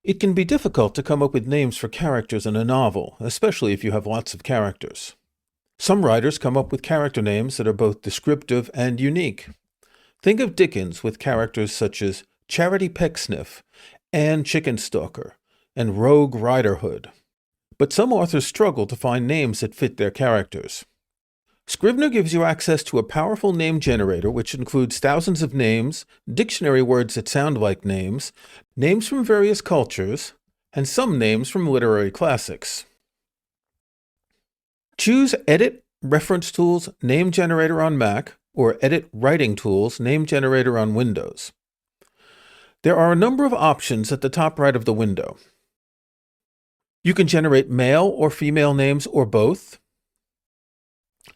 It can be difficult to come up with names for characters in a novel, especially if you have lots of characters. Some writers come up with character names that are both descriptive and unique. Think of Dickens with characters such as Charity Pecksniff, Anne Chickenstalker, and Rogue Riderhood. But some authors struggle to find names that fit their characters. Scrivener gives you access to a powerful name generator which includes thousands of names, dictionary words that sound like names, names from various cultures, and some names from literary classics. Choose Edit Reference Tools Name Generator on Mac or Edit Writing Tools Name Generator on Windows. There are a number of options at the top right of the window. You can generate male or female names or both.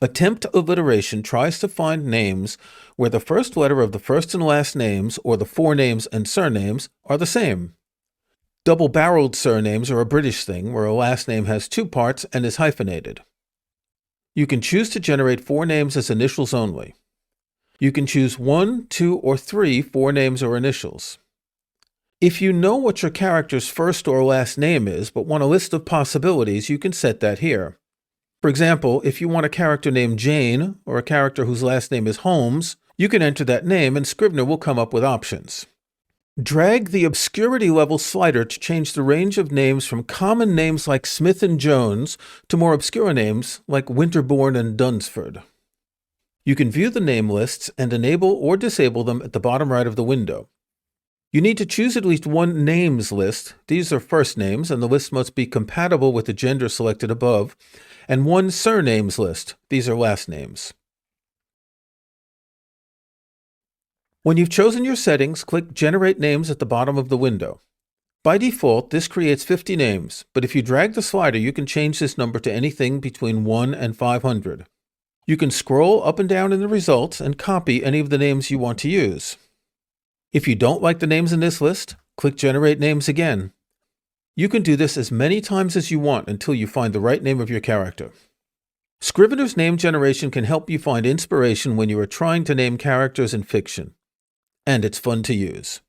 Attempt alliteration tries to find names where the first letter of the first and last names or the forenames and surnames are the same. Double-barreled surnames are a British thing where a last name has two parts and is hyphenated. You can choose to generate forenames as initials only. You can choose 1, 2, or 3 forenames or initials. If you know what your character's first or last name is but want a list of possibilities, you can set that here. For example, if you want a character named Jane or a character whose last name is Holmes, you can enter that name and Scrivener will come up with options. Drag the obscurity level slider to change the range of names from common names like Smith and Jones to more obscure names like Winterbourne and Dunsford. You can view the name lists and enable or disable them at the bottom right of the window. You need to choose at least one names list. These are first names, and the list must be compatible with the gender selected above, and one surnames list. These are last names. When you've chosen your settings, click Generate Names at the bottom of the window. By default, this creates 50 names, but if you drag the slider, you can change this number to anything between 1 and 500. You can scroll up and down in the results and copy any of the names you want to use. If you don't like the names in this list, click Generate Names again. You can do this as many times as you want until you find the right name of your character. Scrivener's name generation can help you find inspiration when you are trying to name characters in fiction. And it's fun to use.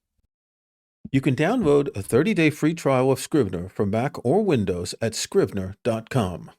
You can download a 30-day free trial of Scrivener for Mac or Windows at scrivener.com.